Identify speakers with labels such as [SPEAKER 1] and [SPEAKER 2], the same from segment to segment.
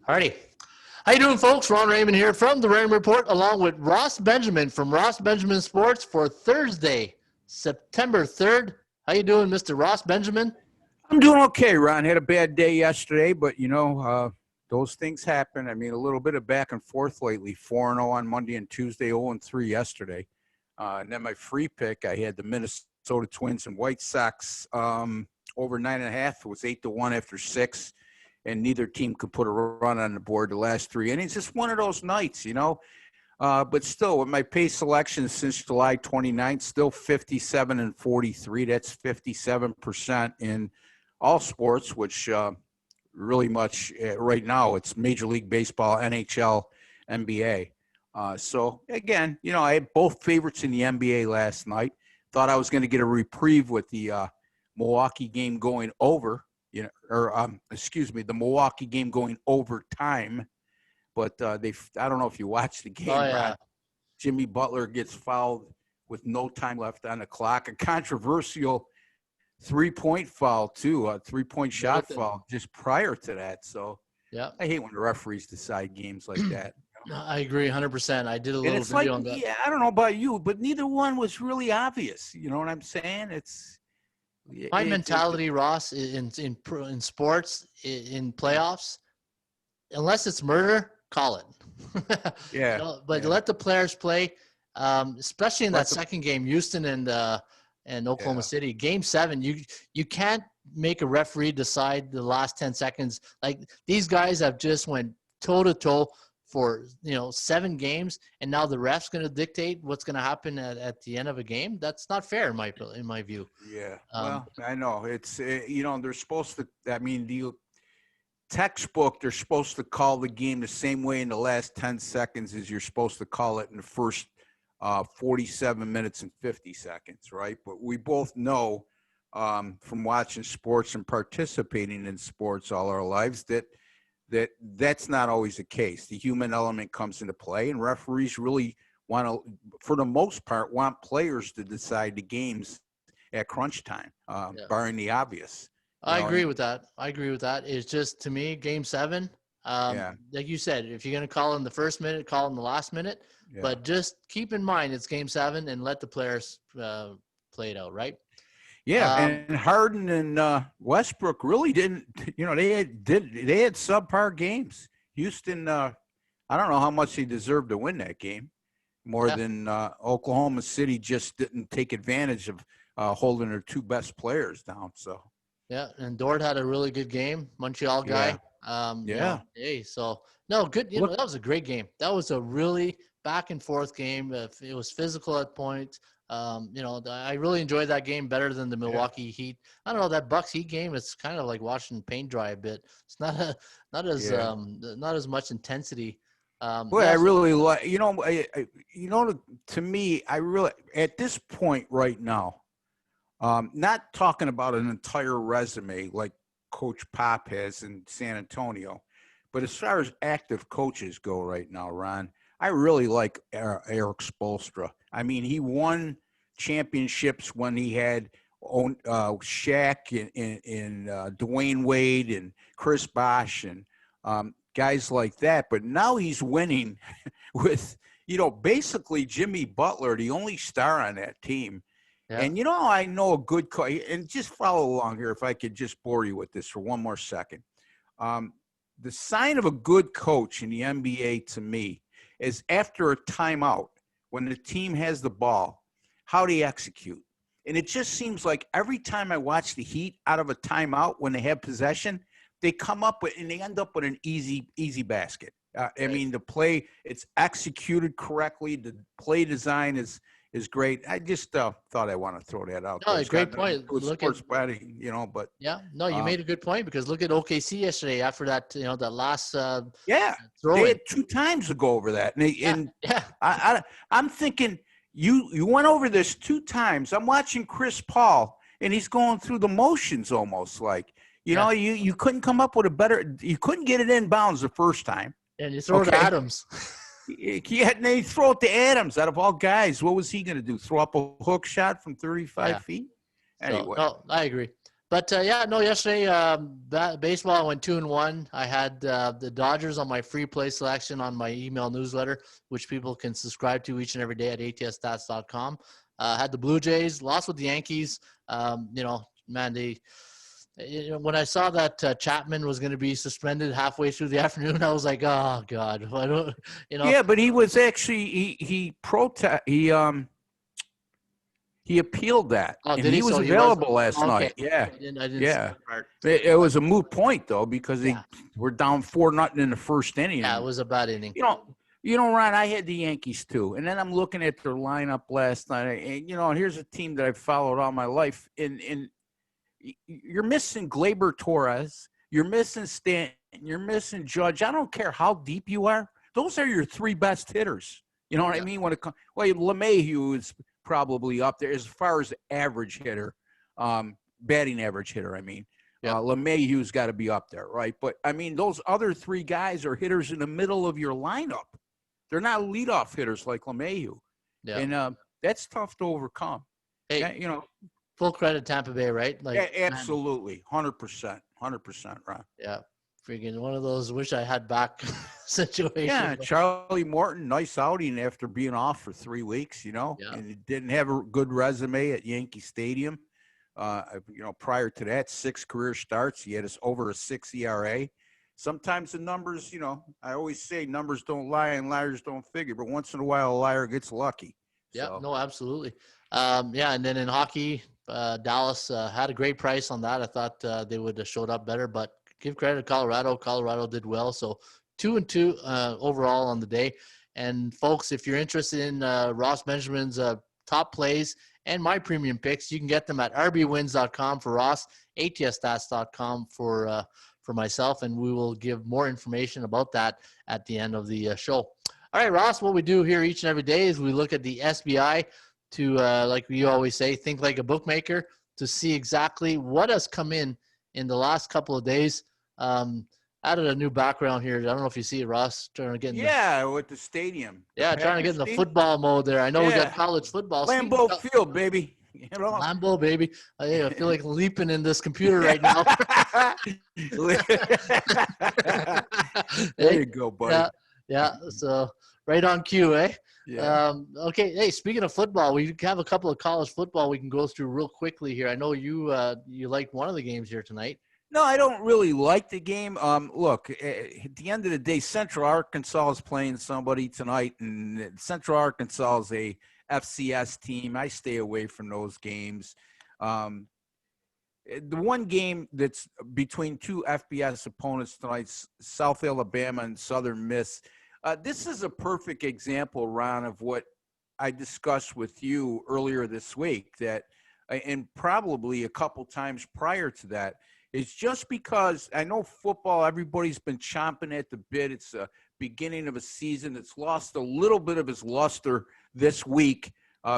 [SPEAKER 1] Alrighty. How you doing, folks? Ron Raymond here from the Raymond Report, along with Ross Benjamin from Ross Benjamin Sports for Thursday, September 3rd. How you doing, Mr. Ross Benjamin?
[SPEAKER 2] I'm doing okay, Ron. Had a bad day yesterday, but, those things happen. I mean, a little bit of back and forth lately, 4-0 on Monday and Tuesday, 0-3 yesterday. And then my free pick, I had the Minnesota Twins and White Sox over 9.5. It was 8-1 after 6. And neither team could put a run on the board the last 3 innings. Just one of those nights, But still, with my pace selection since July 29th, still 57 and 43. That's 57% in all sports, which really much right now it's Major League Baseball, NHL, NBA. So, again, I had both favorites in the NBA last night. Thought I was going to get a reprieve with the Milwaukee game going over. The Milwaukee game going overtime, but I don't know if you watched the game.
[SPEAKER 1] Oh, yeah.
[SPEAKER 2] Ron. Jimmy Butler gets fouled with no time left on the clock. A controversial 3-point foul too, a 3-point shot foul just prior to that. So
[SPEAKER 1] yeah,
[SPEAKER 2] I hate when the referees decide games like that.
[SPEAKER 1] I agree 100%. I did a little video on that.
[SPEAKER 2] Yeah, I don't know about you, but neither one was really obvious. You know what I'm saying?
[SPEAKER 1] My mentality, Ross, in sports, in playoffs, unless it's murder, call it.
[SPEAKER 2] Yeah.
[SPEAKER 1] Let the players play, especially in that second game, Houston and Oklahoma City. Game 7, you can't make a referee decide the last 10 seconds. Like, these guys have just went toe-to-toe for 7 games, and now the ref's going to dictate what's going to happen at the end of a game. That's not fair in my view.
[SPEAKER 2] Yeah, well, I know it's they're supposed to. I mean, the textbook, they're supposed to call the game the same way in the last 10 seconds as you're supposed to call it in the first 47 minutes and 50 seconds, right? But we both know from watching sports and participating in sports all our lives that's not always the case. The human element comes into play, and referees really want to, for the most part, want players to decide the games at crunch time, barring the obvious.
[SPEAKER 1] I agree with that. It's just, to me, Game 7, like you said, if you're going to call in the first minute, call in the last minute. Yeah. But just keep in mind it's Game 7 and let the players play it out, right?
[SPEAKER 2] Yeah, and Harden and Westbrook really didn't. They had subpar games. Houston, I don't know how much they deserved to win that game, more than Oklahoma City just didn't take advantage of holding their 2 best players down. So
[SPEAKER 1] and Dort had a really good game, Montreal guy. So no, good. That was a great game. That was a really back and forth game. It was physical at points. I really enjoyed that game better than the Milwaukee Heat. I don't know, that Bucks Heat game. It's kind of like watching paint dry a bit. It's not as much intensity.
[SPEAKER 2] I really like. To me, I really at this point right now, not talking about an entire resume like Coach Pop has in San Antonio, but as far as active coaches go right now, Ron, I really like Eric Spoelstra. I mean, he won championships when he had Shaq and Dwayne Wade and Chris Bosh and guys like that. But now he's winning with, basically Jimmy Butler, the only star on that team. Yeah. And, I know a good coach. And just follow along here if I could just bore you with this for one more second. The sign of a good coach in the NBA to me is after a timeout, when the team has the ball, how they execute. And it just seems like every time I watch the Heat out of a timeout when they have possession, they come up with and they end up with an easy basket. I mean, the play, it's executed correctly. The play design is great. I just thought I want to throw that out.
[SPEAKER 1] No, a great point.
[SPEAKER 2] Look at betting, but
[SPEAKER 1] you made a good point, because look at OKC yesterday after that, that last throw.
[SPEAKER 2] They had 2 times to go over that, I'm thinking you went over this 2 times. I'm watching Chris Paul, and he's going through the motions almost like you couldn't come up with a better. You couldn't get it in bounds the first time.
[SPEAKER 1] And you throw it to Adams.
[SPEAKER 2] Yeah, and they throw it to Adams. Out of all guys, what was he going to do? Throw up a hook shot from 35 feet? Anyway.
[SPEAKER 1] I agree. But yeah, no, yesterday, baseball, I went 2-1. I had the Dodgers on my free play selection on my email newsletter, which people can subscribe to each and every day at atsstats.com. Had the Blue Jays, lost with the Yankees. Man, when I saw that Chapman was going to be suspended halfway through the afternoon, I was like, oh God, I don't,
[SPEAKER 2] Yeah, but he was actually he appealed that,
[SPEAKER 1] Oh,
[SPEAKER 2] and
[SPEAKER 1] did he?
[SPEAKER 2] he was
[SPEAKER 1] So he was
[SPEAKER 2] available last
[SPEAKER 1] okay.
[SPEAKER 2] night. Yeah,
[SPEAKER 1] I didn't see
[SPEAKER 2] yeah.
[SPEAKER 1] that part.
[SPEAKER 2] It was a moot point though because they
[SPEAKER 1] Yeah.
[SPEAKER 2] were down 4-0 in the first inning.
[SPEAKER 1] Yeah, it was a bad inning.
[SPEAKER 2] Ron, I had the Yankees too, and then I'm looking at their lineup last night, and here's a team that I've followed all my life, and you're missing Gleyber Torres, you're missing Stanton, you're missing Judge. I don't care how deep you are; those are your three best hitters. You know what I mean? When it comes, LeMahieu is probably up there as far as average hitter, batting average hitter. I mean, LeMahieu's got to be up there, right? But I mean, those other three guys are hitters in the middle of your lineup. They're not leadoff hitters like LeMahieu, and that's tough to overcome.
[SPEAKER 1] Hey, full credit Tampa Bay, right? Like
[SPEAKER 2] absolutely, 100%, Ron.
[SPEAKER 1] Yeah, freaking one of those wish I had back situations.
[SPEAKER 2] Yeah, Charlie Morton, nice outing after being off for 3 weeks, and he didn't have a good resume at Yankee Stadium. Prior to that, 6 career starts. He had over a 6 ERA. Sometimes the numbers, I always say numbers don't lie and liars don't figure, but once in a while a liar gets lucky.
[SPEAKER 1] Yeah, no, absolutely. And then in hockey, Dallas had a great price on that. I thought they would have showed up better, but give credit to Colorado. Colorado did well. So 2-2 overall on the day. And folks, if you're interested in Ross Benjamin's top plays and my premium picks, you can get them at rbwins.com for Ross, atsstats.com for myself, and we will give more information about that at the end of the show. All right, Ross, what we do here each and every day is we look at the SBI to, like we always say, think like a bookmaker to see exactly what has come in the last couple of days. Added a new background here. I don't know if you see it, Ross. Trying to get in
[SPEAKER 2] with the stadium.
[SPEAKER 1] Yeah, trying to get in the football mode there. I know we got college football.
[SPEAKER 2] Lambeau Field, baby.
[SPEAKER 1] Lambeau, baby. I feel like leaping in this computer right now.
[SPEAKER 2] There you go, buddy.
[SPEAKER 1] Yeah. So right on cue, eh?
[SPEAKER 2] Yeah.
[SPEAKER 1] Okay. Hey, speaking of football, we have a couple of college football we can go through real quickly here. I know you liked one of the games here tonight.
[SPEAKER 2] No, I don't really like the game. Look, at the end of the day, Central Arkansas is playing somebody tonight, and Central Arkansas is a FCS team. I stay away from those games. The one game that's between two FBS opponents tonight, South Alabama and Southern Miss. This is a perfect example, Ron, of what I discussed with you earlier this week, that, and probably a couple times prior to that, is just because I know football, everybody's been chomping at the bit. It's the beginning of a season that's lost a little bit of its luster this week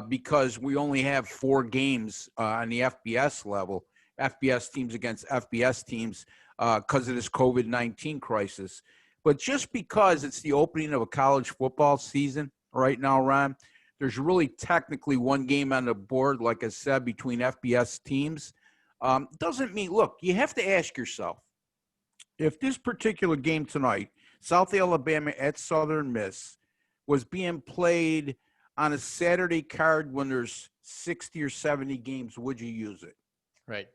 [SPEAKER 2] because we only have 4 games on the FBS level, FBS teams against FBS teams because of this COVID-19 crisis. But just because it's the opening of a college football season right now, Ron, there's really technically one game on the board, like I said, between FBS teams. Doesn't mean, look, you have to ask yourself, if this particular game tonight, South Alabama at Southern Miss, was being played on a Saturday card when there's 60 or 70 games, would you use it?
[SPEAKER 1] Right.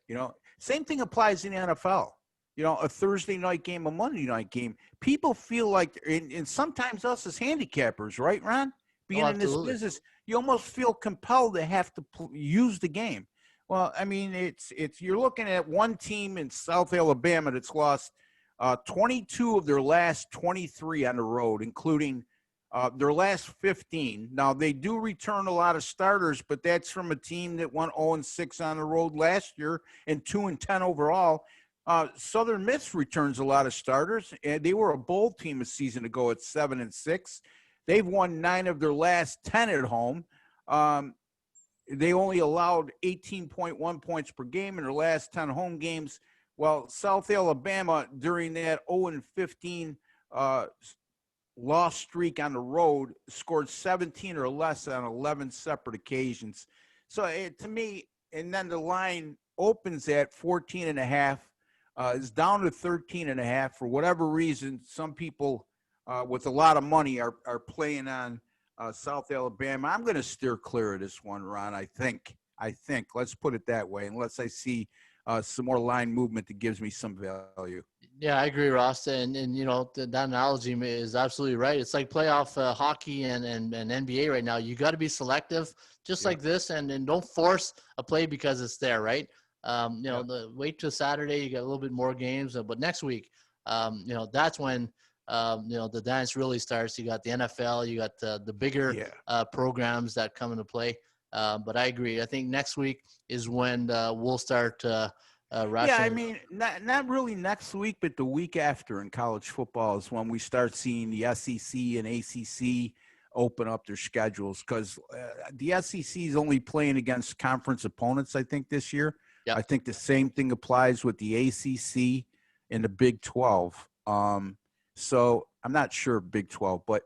[SPEAKER 2] Same thing applies in the NFL. A Thursday night game, a Monday night game. People feel like, and sometimes us as handicappers, right, Ron? Being in this business, you almost feel compelled to have to use the game. Well, I mean, it's you're looking at one team in South Alabama that's lost 22 of their last 23 on the road, including their last 15. Now, they do return a lot of starters, but that's from a team that went 0-6 on the road last year and 2-10 overall. Southern Miss returns a lot of starters, and they were a bowl team a season ago at 7-6. They've won 9 of their last 10 at home. They only allowed 18.1 points per game in their last 10 home games. Well, South Alabama, during that 0-15 loss streak on the road, scored 17 or less on 11 separate occasions. So to me, and then the line opens at 14.5, is down to 13.5 for whatever reason. Some people with a lot of money are playing on South Alabama. I'm going to steer clear of this one, Ron. I think. Let's put it that way, unless I see some more line movement that gives me some value.
[SPEAKER 1] Yeah, I agree, Ross. And that analogy is absolutely right. It's like playoff hockey and NBA right now. You got to be selective, just like this, and don't force a play because it's there, right? Wait till Saturday. You got a little bit more games, but next week, that's when the dance really starts. You got the NFL, you got the bigger programs that come into play. But I agree. I think next week is when we'll start.
[SPEAKER 2] I mean, not really next week, but the week after in college football is when we start seeing the SEC and ACC open up their schedules, because the SEC is only playing against conference opponents, I think, this year. Yep. I think the same thing applies with the ACC and the Big 12. So I'm not sure Big 12, but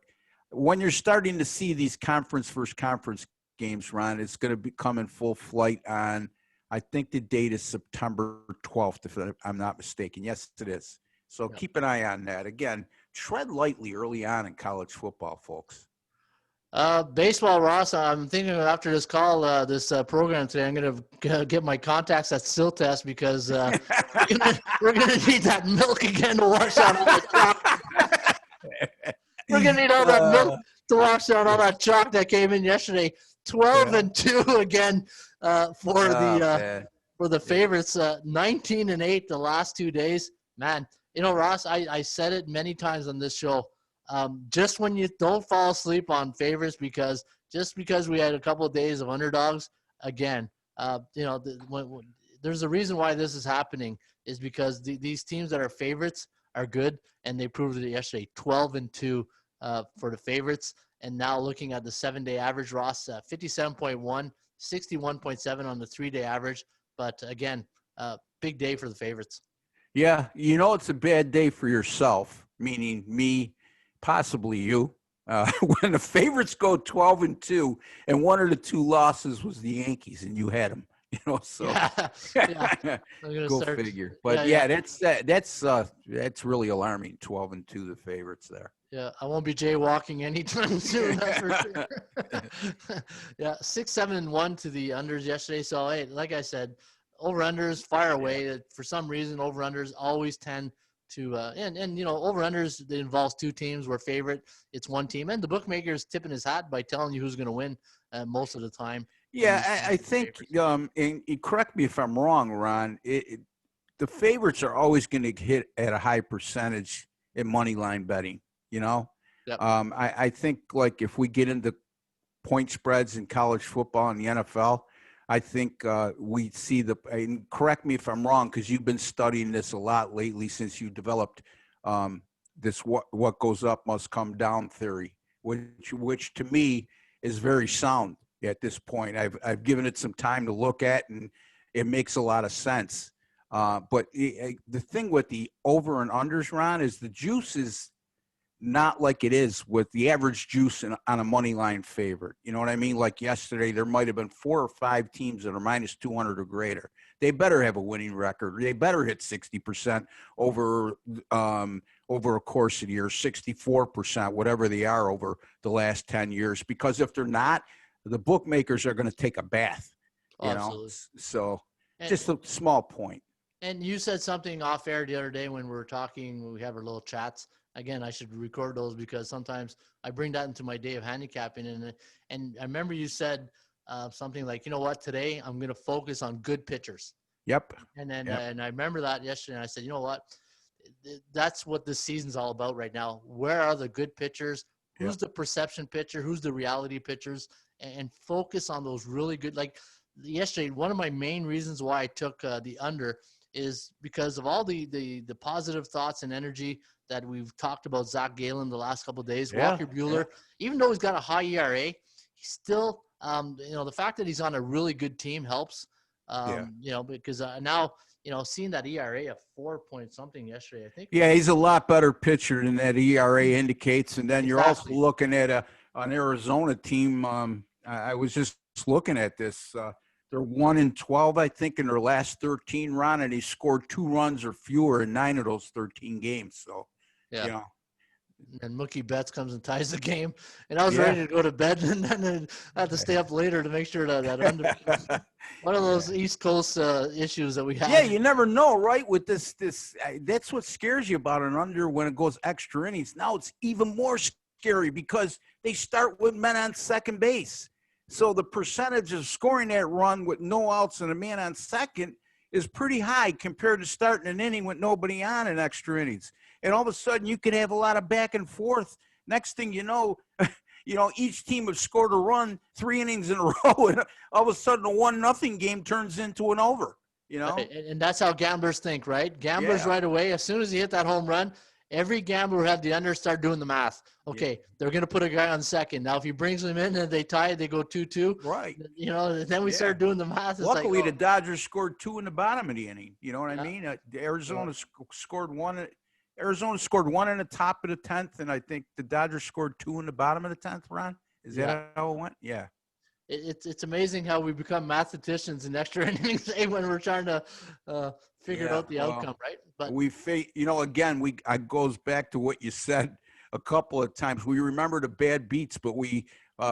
[SPEAKER 2] when you're starting to see these conference versus conference games, Ron, it's going to become in full flight on, I think the date is September 12th, if I'm not mistaken. Yes, it is. So keep an eye on that. Again, tread lightly early on in college football, folks.
[SPEAKER 1] Baseball, Ross, I'm thinking after this call, this program today, I'm going to get my contacts at Still Test, because we're going to need that milk again to wash out all that chalk. We're going to need all that milk to wash out all that chalk that came in yesterday. 12-2 again for the favorites. 19-8 the last 2 days. Man, Ross, I said it many times on this show. Just when you don't fall asleep on favorites, because we had a couple of days of underdogs, again, there's a reason why this is happening, is because these teams that are favorites are good, and they proved it yesterday. 12-2 for the favorites. And now looking at the 7-day average, Ross, 57.1, 61.7 on the 3-day average. But again, big day for the favorites.
[SPEAKER 2] Yeah, it's a bad day for yourself, meaning me, possibly you. When the favorites go 12-2, and one of the two losses was the Yankees, and you had them. So go figure. But that's really alarming. 12-2, the favorites there.
[SPEAKER 1] Yeah, I won't be jaywalking anytime soon. That's for sure. 6-7-1 to the unders yesterday. So hey, like I said, over-unders fire away. For some reason, over-unders always tend to and over-unders, it involves two teams. Where favorite, it's one team, and the bookmaker's tipping his hat by telling you who's going to win most of the time.
[SPEAKER 2] Yeah, I think, and correct me if I'm wrong, Ron, the favorites are always going to hit at a high percentage in money line betting, Yep. I think, like, if we get into point spreads in college football and the NFL, I think we see and correct me if I'm wrong, because you've been studying this a lot lately since you developed this what goes up must come down theory, which to me is very sound. At this point, I've given it some time to look at, and it makes a lot of sense. But the thing with the over and unders, Ron, is the juice is not like it is with the average juice on a money line favorite. You know what I mean? Like yesterday, there might have been 4 or 5 teams that are minus 200 or greater. They better have a winning record. They better hit 60% over a course of the year, 64%, whatever they are over the last 10 years. Because if they're not, the bookmakers are going to take a bath,
[SPEAKER 1] Absolutely.
[SPEAKER 2] So just a small point.
[SPEAKER 1] And you said something off air the other day when we were talking, we have our little chats. Again, I should record those, because sometimes I bring that into my day of handicapping. And I remember you said something like, today I'm going to focus on good pitchers.
[SPEAKER 2] Yep.
[SPEAKER 1] And then and I remember that yesterday, and I said, that's what this season's all about right now. Where are the good pitchers? Who's the perception pitcher? Who's the reality pitchers? And focus on those really good. Like yesterday, one of my main reasons why I took the under is because of all the positive thoughts and energy that we've talked about Zach Gallen the last couple of days. Walker Buehler, even though he's got a high ERA, he's still, the fact that he's on a really good team helps. Because now, seeing that ERA of 4 point something yesterday, I think.
[SPEAKER 2] Yeah, he's a lot better pitcher than that ERA indicates. And then you're also looking at an Arizona team. I was just looking at this. they're 1-12, I think, in their last 13, Ron, and they scored 2 runs or fewer in 9 of those 13 games. So,
[SPEAKER 1] Yeah.
[SPEAKER 2] you know.
[SPEAKER 1] And Mookie Betts comes and ties the game. And I was ready to go to bed, and then I had to stay up later to make sure that under one of those East Coast issues that we had.
[SPEAKER 2] Yeah, you never know, right? With this, that's what scares you about an under when it goes extra innings. Now it's even more scary because they start with men on second base. So the percentage of scoring that run with no outs and a man on second is pretty high compared to starting an inning with nobody on in extra innings. And all of a sudden you can have a lot of back and forth. Next thing you know, each team has scored a run 3 innings in a row, and all of a sudden a 1-0 game turns into an over.
[SPEAKER 1] Right. And that's how gamblers think, right? Gamblers right away, as soon as you hit that home run, every gambler who had the under start doing the math. Okay, they're going to put a guy on second. Now, if he brings them in and they tie, they go 2-2.
[SPEAKER 2] Right.
[SPEAKER 1] Then we start doing the math. It's
[SPEAKER 2] Luckily,
[SPEAKER 1] the
[SPEAKER 2] Dodgers scored 2 in the bottom of the inning. You know what I mean? Arizona scored 1. Arizona scored 1 in the top of the 10th, and I think the Dodgers scored 2 in the bottom of the 10th, Ron? Is that how it went? Yeah.
[SPEAKER 1] It's amazing how we become mathematicians in extra innings when we're trying to figure out the outcome, right? But
[SPEAKER 2] again, it goes back to what you said a couple of times. We remember the bad beats, but we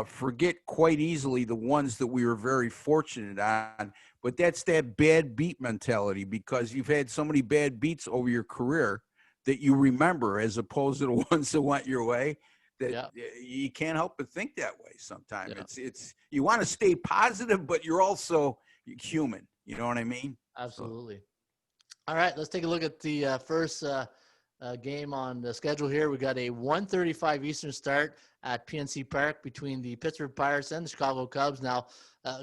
[SPEAKER 2] forget quite easily the ones that we were very fortunate on. But that's that bad beat mentality, because you've had so many bad beats over your career that you remember, as opposed to the ones that went your way. That you can't help but think that way sometimes. It's you want to stay positive, but you're also human. You know what I mean?
[SPEAKER 1] Absolutely. So. All right, let's take a look at the first game on the schedule here. We got a 1:35 Eastern start at PNC Park between the Pittsburgh Pirates and the Chicago Cubs. Now,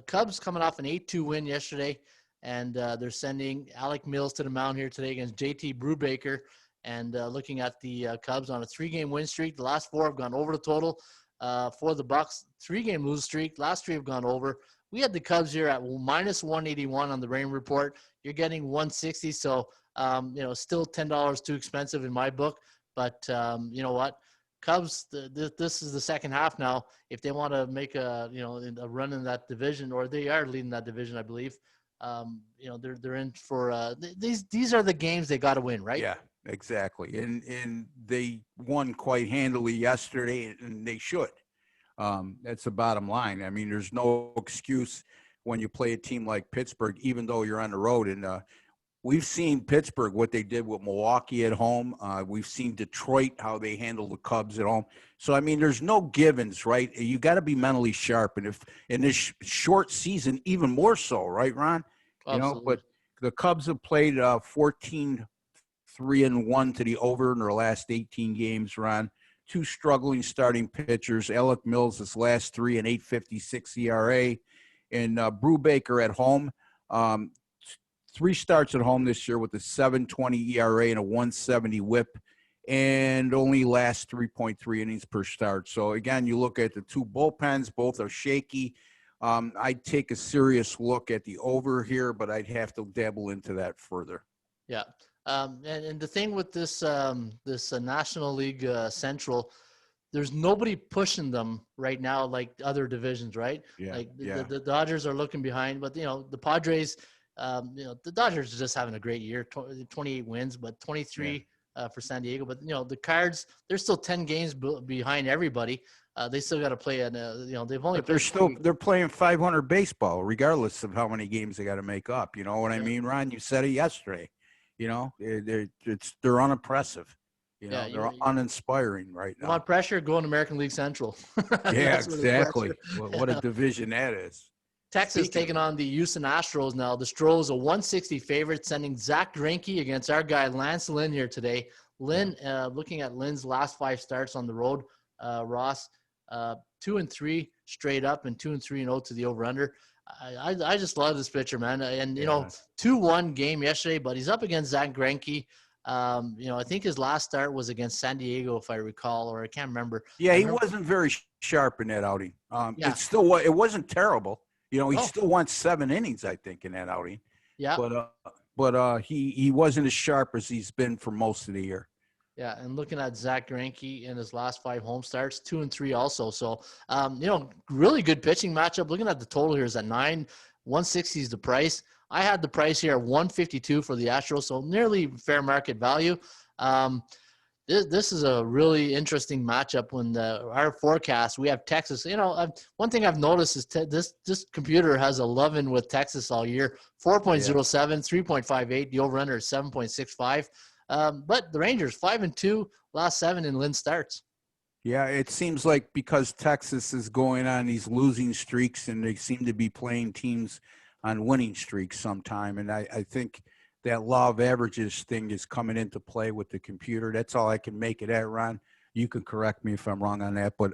[SPEAKER 1] Cubs coming off an 8-2 win yesterday, and they're sending Alec Mills to the mound here today against JT Brubaker. And looking at the Cubs on a 3-game win streak, the last 4 have gone over the total. For the Bucks, 3-game lose streak, last 3 have gone over. We had the Cubs here at minus 181 on the Raymond Report. You're getting 160, so still $10 too expensive in my book. But you know what, Cubs, this is the second half now. If they want to make a run in that division, or they are leading that division, I believe. They're in for these are the games they got to win, right?
[SPEAKER 2] Yeah. Exactly. And they won quite handily yesterday, and they should. That's the bottom line. I mean, there's no excuse when you play a team like Pittsburgh, even though you're on the road. And we've seen Pittsburgh, what they did with Milwaukee at home. We've seen Detroit, how they handle the Cubs at home. So, I mean, there's no givens, right? You got to be mentally sharp. And if in this short season, even more so, right, Ron?
[SPEAKER 1] Absolutely.
[SPEAKER 2] But the Cubs have played 14-3-1 to the over in their last 18 games, Ron. 2 struggling starting pitchers. Alec Mills, his last 3, an 8.56 ERA. And Brubaker at home, 3 starts at home this year with a 7.20 ERA and a 1.70 WHIP, and only last 3.3 innings per start. So, again, you look at the 2 bullpens, both are shaky. I'd take a serious look at the over here, but I'd have to dabble into that further.
[SPEAKER 1] Yeah. And the thing with this National League Central, there's nobody pushing them right now like other divisions, right?
[SPEAKER 2] Yeah.
[SPEAKER 1] Like the Dodgers are looking behind, but the Padres, the Dodgers are just having a great year, 28 wins, but 23 for San Diego. But the Cards, they're still 10 games behind everybody. They still got to play, and they've only.
[SPEAKER 2] But they're playing 500 baseball, regardless of how many games they got to make up. You know what I mean, Ron? You said it yesterday. They're unimpressive. They're uninspiring right now.
[SPEAKER 1] You want pressure? Go in American League Central.
[SPEAKER 2] Yeah, exactly. What a division that is.
[SPEAKER 1] Texas taking on the Houston Astros now. The Stros a 160 favorite, sending Zach Greinke against our guy Lance Lynn here today. Lynn, looking at Lynn's last 5 starts on the road, Ross, 2-3 straight up and 2-3-0 to the over/under. I just love this pitcher, man. And 2-1 game yesterday, but he's up against Zach Greinke. I think his last start was against San Diego, if I recall, or I can't remember.
[SPEAKER 2] Yeah, he wasn't very sharp in that outing. It wasn't terrible. He still won 7 innings, I think, in that outing.
[SPEAKER 1] Yeah.
[SPEAKER 2] But he wasn't as sharp as he's been for most of the year.
[SPEAKER 1] Yeah, and looking at Zach Greinke in his last 5 home starts, 2-3 also. So, really good pitching matchup. Looking at the total here is at 9. 160 is the price. I had the price here at 152 for the Astros, so nearly fair market value. This is a really interesting matchup. When our forecast, we have Texas. One thing I've noticed is this computer has a love-in with Texas all year. 4.07, 3.58. The over/under is 7.65. But the Rangers 5-2 last 7 in Lynn starts.
[SPEAKER 2] Yeah, it seems like because Texas is going on these losing streaks, and they seem to be playing teams on winning streaks sometime, and I think that law of averages thing is coming into play with the computer. That's all I can make it at, Ron. You can correct me if I'm wrong on that. But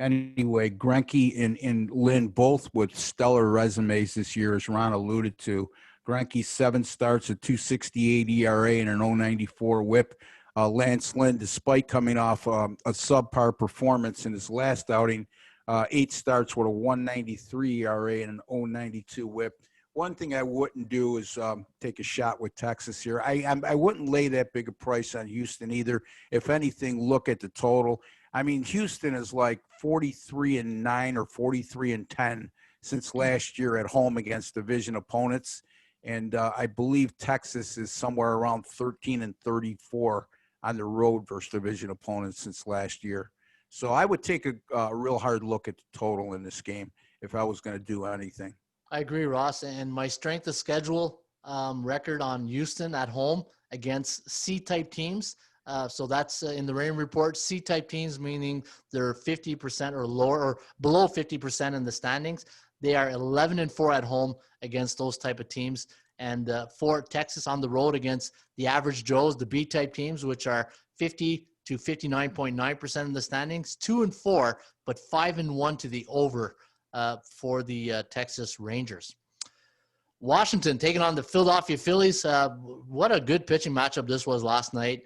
[SPEAKER 2] anyway, Greinke and Lynn both with stellar resumes this year, as Ron alluded to. Greinke 7 starts, a 2.68 ERA and an 0.94 WHIP. Lance Lynn, despite coming off a subpar performance in his last outing, 8 starts with a 1.93 ERA and an 0.92 WHIP. One thing I wouldn't do is take a shot with Texas here. I wouldn't lay that big a price on Houston either. If anything, look at the total. I mean, Houston is like 43-9 or 43-10 since last year at home against division opponents, and I believe Texas is somewhere around 13-34 on the road versus division opponents since last year. So I would take a real hard look at the total in this game if I was going to do anything.
[SPEAKER 1] I agree, Ross. And my strength of schedule record on Houston at home against C-type teams. So that's in the Raymond Report. C-type teams, meaning they're 50% or lower or below 50% in the standings. They are 11-4 at home against those type of teams. And for Texas on the road against the average Joes, the B-type teams, which are 50 to 59.9% in the standings, 2-4, but 5-1 to the over. For the Texas Rangers. Washington taking on the Philadelphia Phillies. What a good pitching matchup this was last night.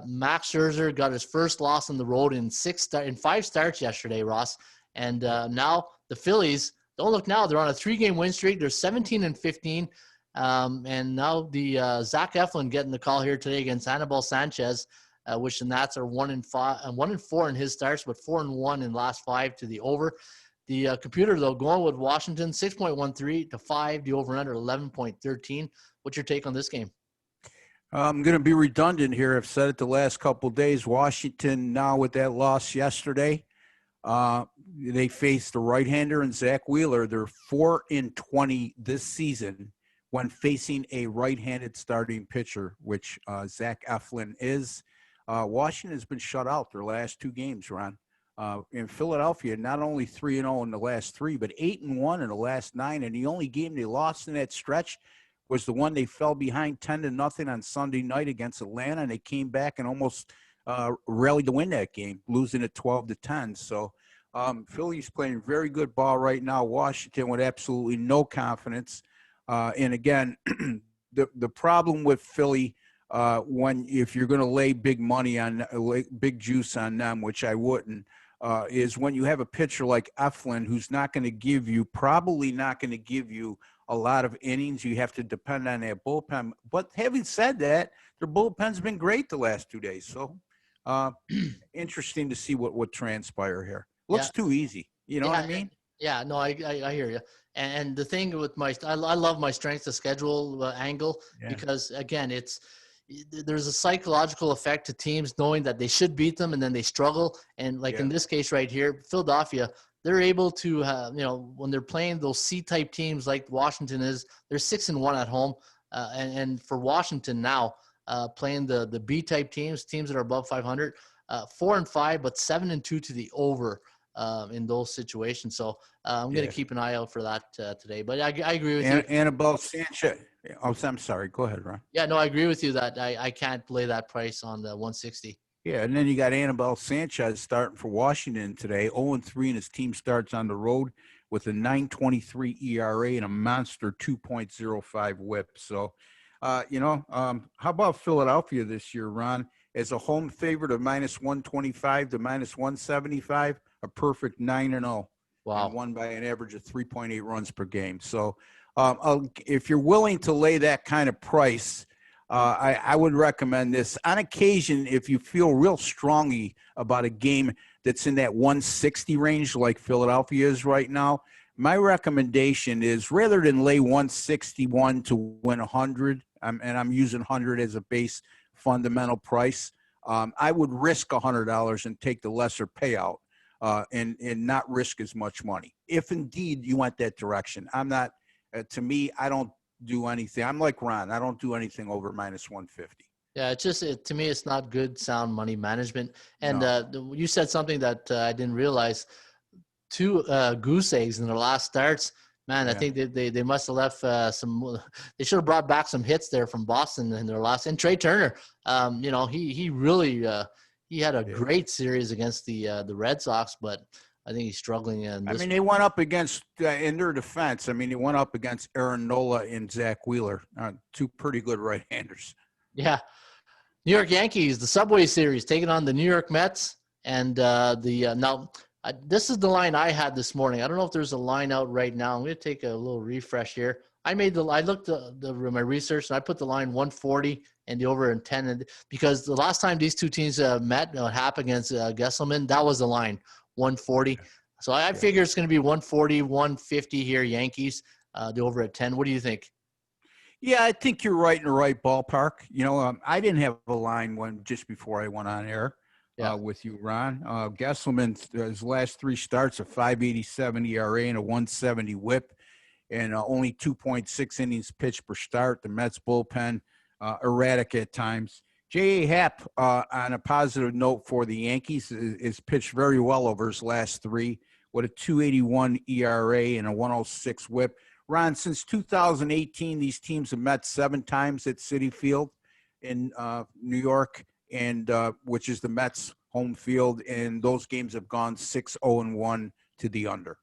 [SPEAKER 1] Max Scherzer got his first loss on the road in 5 starts yesterday, Ross. And now the Phillies, don't look now, they're on a 3-game win streak. They're 17-15. And now the Zach Eflin getting the call here today against Anibal Sanchez, which the Nats are 1-4 in his starts, but 4-1 in last 5 to the over. The computer, though, going with Washington, 6.13 to 5, the over-under 11.13. What's your take on this game?
[SPEAKER 2] I'm going to be redundant here. I've said it the last couple of days. Washington now with that loss yesterday, they faced the right-hander and Zach Wheeler. They're 4-20 this season when facing a right-handed starting pitcher, which Zach Eflin is. Washington has been shut out their last 2 games, Ron. In Philadelphia, not only 3-0 in the last 3, but 8-1 in the last 9. And the only game they lost in that stretch was the one they fell behind 10-0 on Sunday night against Atlanta, and they came back and almost rallied to win that game, losing it 12-10. So Philly's playing very good ball right now. Washington with absolutely no confidence. And again, the problem with Philly, if you're going to lay big money on big juice on them, which I wouldn't, is when you have a pitcher like Eflin who's probably not going to give you a lot of innings. You have to depend on that bullpen. But having said that, their bullpen's been great the last 2 days. So interesting to see what transpire here. Looks too easy. You know what I mean?
[SPEAKER 1] Yeah, no, I hear you. And the thing with I love my strength of schedule angle because, again, there's a psychological effect to teams knowing that they should beat them and then they struggle. And in this case right here, Philadelphia, they're able to, when they're playing those C-type teams like Washington is, they're 6-1 at home. And for Washington now, playing the B-type teams that are above 500, 4-5, but 7-2 to the over in those situations. So I'm going to keep an eye out for that today. But I agree with you.
[SPEAKER 2] Anibal Sanchez. Oh, I'm sorry. Go ahead, Ron.
[SPEAKER 1] Yeah, no, I agree with you that I can't lay that price on the 160.
[SPEAKER 2] Yeah, and then you got Anibal Sanchez starting for Washington today, 0-3 in his team starts on the road with a 9.23 ERA and a monster 2.05 WHIP. So, how about Philadelphia this year, Ron? As a home favorite of -125 to -175, a perfect 9-0.
[SPEAKER 1] Wow.
[SPEAKER 2] And won by an average of 3.8 runs per game. So, if you're willing to lay that kind of price, I would recommend this. On occasion, if you feel real strongly about a game that's in that 160 range like Philadelphia is right now, my recommendation is rather than lay 161 to win 100, and I'm using 100 as a base fundamental price, I would risk $100 and take the lesser payout and not risk as much money. If indeed you went that direction, I'm not, to me, I don't do anything. I'm like Ron. I don't do anything over minus 150.
[SPEAKER 1] Yeah, it's just to me, it's not good, sound money management. And
[SPEAKER 2] No.
[SPEAKER 1] you said something that I didn't realize. 2 goose eggs in their last starts. Man,
[SPEAKER 2] Yeah.
[SPEAKER 1] I think they must have left some. They should have brought back some hits there from Boston in their last. And Trey Turner, he really he had a great series against the Red Sox, but I think he's struggling.
[SPEAKER 2] I mean, they went up against in their defense. I mean, they went up against Aaron Nola and Zach Wheeler, 2 pretty good right-handers.
[SPEAKER 1] Yeah, New York Yankees, the Subway Series, taking on the New York Mets, and now. This is the line I had this morning. I don't know if there's a line out right now. I'm going to take a little refresh here. I looked at my research, and I put the line 140 and the over in 10. And because the last time these two teams met, Happ against Gesselman, that was the line 140. So I figure it's going to be 140, 150 here, Yankees, the over at 10. What do you think?
[SPEAKER 2] Yeah, I think you're right in the right ballpark. I didn't have a line just before I went on air. With you, Ron. Gesselman, his last 3 starts, a 5.87 ERA and a 170 WHIP, and only 2.6 innings pitched per start. The Mets bullpen erratic at times. J.A. Happ, on a positive note for the Yankees, is pitched very well over his last 3 with a 2.81 ERA and a 106 WHIP. Ron, since 2018, these teams have met 7 times at Citi Field in New York, and which is the Mets' home field, and those games have gone 6-0-1 to the under.